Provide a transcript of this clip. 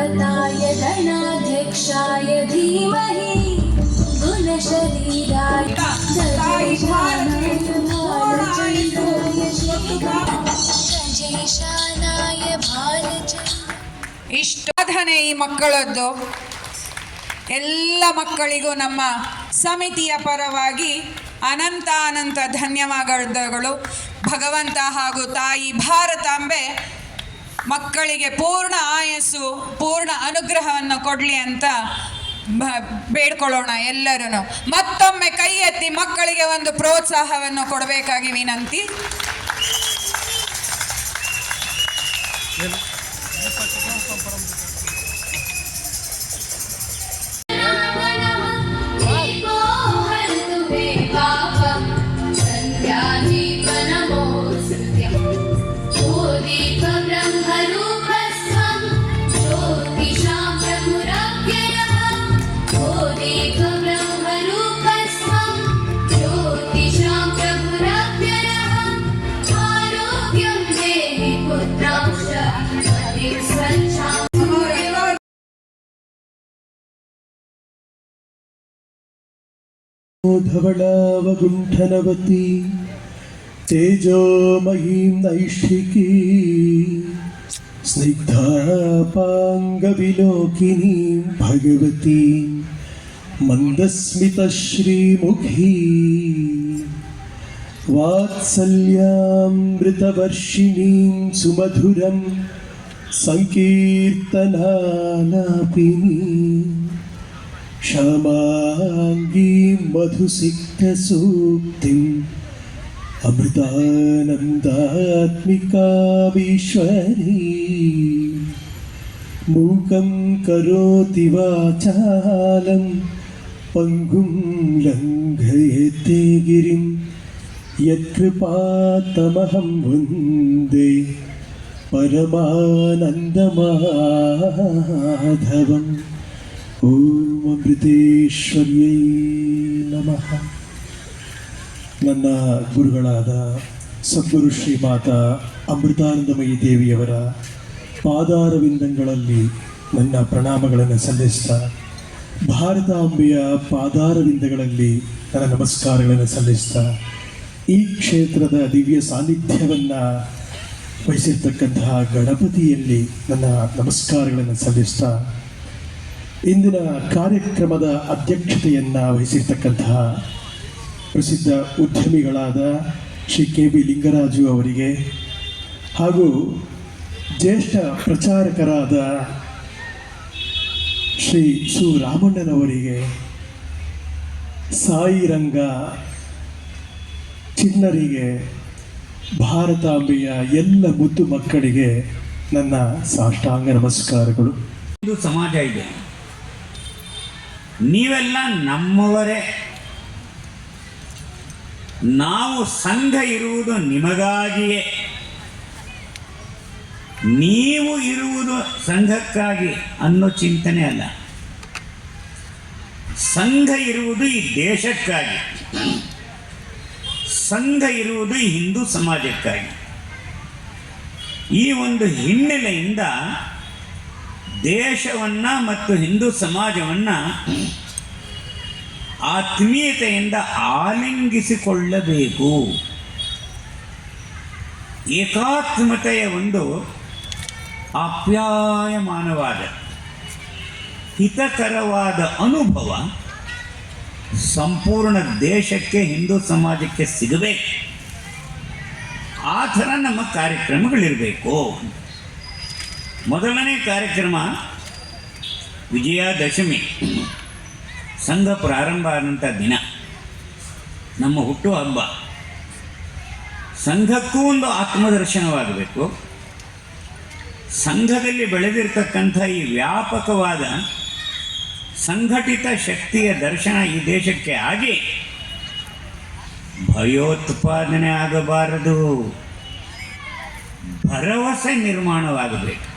पर्वताय गणाध्यक्षाय धीमहि गुणशरीराय गजेशानाय ಇಷ್ಟಾಧನೆ ಈ ಮಕ್ಕಳದ್ದು. ಎಲ್ಲ ಮಕ್ಕಳಿಗೂ ನಮ್ಮ ಸಮಿತಿಯ ಪರವಾಗಿ ಅನಂತ ಧನ್ಯವಾದಗಳು. ಭಗವಂತ ಹಾಗೂ ತಾಯಿ ಭಾರತಾಂಬೆ ಮಕ್ಕಳಿಗೆ ಪೂರ್ಣ ಆಯಸ್ಸು, ಪೂರ್ಣ ಅನುಗ್ರಹವನ್ನು ಕೊಡಲಿ ಅಂತ ಬೇಡ್ಕೊಳ್ಳೋಣ ಎಲ್ಲರೂ. ಮತ್ತೊಮ್ಮೆ ಕೈ ಎತ್ತಿ ಮಕ್ಕಳಿಗೆ ಒಂದು ಪ್ರೋತ್ಸಾಹವನ್ನು ಕೊಡಬೇಕಾಗಿ ವಿನಂತಿ. ಧವಳಾವಗುಂಠನವತಿ ತೇಜೋಮಯೀಂ ನೈಷ್ಠಿಕೀ ಸ್ನಿಗ್ಧಾಪಾಂಗವಿಲೋಕಿನೀಂ ಭಗವತಿ ಮಂದಸ್ಮಿತಶ್ರೀಮುಖೀ ವಾತ್ಸಲ್ಯಾಮೃತವರ್ಷಿಣೀಂ ಸುಮಧುರಂ ಸಂಕೀರ್ತನಾಲಾಪಿನೀ ಶ್ಯಾಮಾಂಗೀ ಮಧುಸಿಕ್ತಸೂಕ್ತಿಂ ಅಮೃತಾನಂದಾತ್ಮಿಕಾವೀಶ್ವರೀ ಮೂಕಂ ಕರೋತಿ ವಾಚಾಲಂ ಪಂಗುಂ ಲಂಘಯತೆ ಗಿರಿಂ ಯತ್ಕೃಪಾತಮಹಂ ವಂದೇ ಪರಮಾನಂದಮಾಧವಂ. ಓಂ ಅಮೃತೇಶ್ವರ್ಯೈ ನಮಃ. ನನ್ನ ಗುರುಗಳಾದ ಸದ್ಗುರು ಶ್ರೀಮಾತಾ ಅಮೃತಾನಂದಮಯಿ ದೇವಿಯವರ ಪಾದಾರವಿಂದಗಳಲ್ಲಿ ನನ್ನ ಪ್ರಣಾಮಗಳನ್ನು ಸಲ್ಲಿಸ್ತಾ, ಭಾರತಾಂಬೆಯ ಪಾದಾರವಿಂದಗಳಲ್ಲಿ ನನ್ನ ನಮಸ್ಕಾರಗಳನ್ನು ಸಲ್ಲಿಸ್ತಾ, ಈ ಕ್ಷೇತ್ರದ ದಿವ್ಯ ಸಾನ್ನಿಧ್ಯವನ್ನು ವಹಿಸಿರ್ತಕ್ಕಂತಹ ಗಣಪತಿಯಲ್ಲಿ ನನ್ನ ನಮಸ್ಕಾರಗಳನ್ನು ಸಲ್ಲಿಸ್ತಾ, ಇಂದಿನ ಕಾರ್ಯಕ್ರಮದ ಅಧ್ಯಕ್ಷತೆಯನ್ನು ವಹಿಸಿರ್ತಕ್ಕಂತಹ ಪ್ರಸಿದ್ಧ ಉದ್ಯಮಿಗಳಾದ ಶ್ರೀ ಕೆ.ಬಿ. ಲಿಂಗರಾಜು ಅವರಿಗೆ ಹಾಗೂ ಜ್ಯೇಷ್ಠ ಪ್ರಚಾರಕರಾದ ಶ್ರೀ ಸು ರಾಮಣ್ಣನವರಿಗೆ, ಸಾಯಿರಂಗ ಚಿನ್ನರಿಗೆ, ಭಾರತಾಂಬೆಯ ಎಲ್ಲ ಮುದ್ದು ಮಕ್ಕಳಿಗೆ ನನ್ನ ಸಾಷ್ಟಾಂಗ ನಮಸ್ಕಾರಗಳು. ಇದು ಸಮಾಜ ಇದೆ, ನೀವೆಲ್ಲ ನಮ್ಮವರೇ. ನಾವು ಸಂಘ ಇರುವುದು ನಿಮಗಾಗಿಯೇ, ನೀವು ಇರುವುದು ಸಂಘಕ್ಕಾಗಿ ಅನ್ನೋ ಚಿಂತನೆ ಅಲ್ಲ. ಸಂಘ ಇರುವುದು ಈ ದೇಶಕ್ಕಾಗಿ, ಸಂಘ ಇರುವುದು ಈ ಹಿಂದೂ ಸಮಾಜಕ್ಕಾಗಿ. ಈ ಒಂದು ಹಿನ್ನೆಲೆಯಿಂದ ದೇಶವನ್ನು ಮತ್ತು ಹಿಂದೂ ಸಮಾಜವನ್ನು ಆತ್ಮೀಯತೆಯಿಂದ ಆಲಿಂಗಿಸಿಕೊಳ್ಳಬೇಕು. ಏಕಾತ್ಮತೆಯ ಒಂದು ಆಪ್ಯಾಯಮಾನವಾದ ಹಿತಕರವಾದ ಅನುಭವ ಸಂಪೂರ್ಣ ದೇಶಕ್ಕೆ, ಹಿಂದೂ ಸಮಾಜಕ್ಕೆ ಸಿಗಬೇಕು. ಆ ಥರ ನಮ್ಮ ಕಾರ್ಯಕ್ರಮಗಳಿರಬೇಕು. ಮೊದಲನೇ ಕಾರ್ಯಕ್ರಮ ವಿಜಯದಶಮಿ, ಸಂಘ ಪ್ರಾರಂಭ ಆದಂಥ ದಿನ, ನಮ್ಮ ಹುಟ್ಟುಹಬ್ಬ. ಸಂಘಕ್ಕೂ ಒಂದು ಆತ್ಮದರ್ಶನವಾಗಬೇಕು. ಸಂಘದಲ್ಲಿ ಬೆಳೆದಿರ್ತಕ್ಕಂಥ ಈ ವ್ಯಾಪಕವಾದ ಸಂಘಟಿತ ಶಕ್ತಿಯ ದರ್ಶನ ಈ ದೇಶಕ್ಕೆ ಆಗಿ ಭಯೋತ್ಪಾದನೆ ಆಗಬಾರದು, ಭರವಸೆ ನಿರ್ಮಾಣವಾಗಬೇಕು.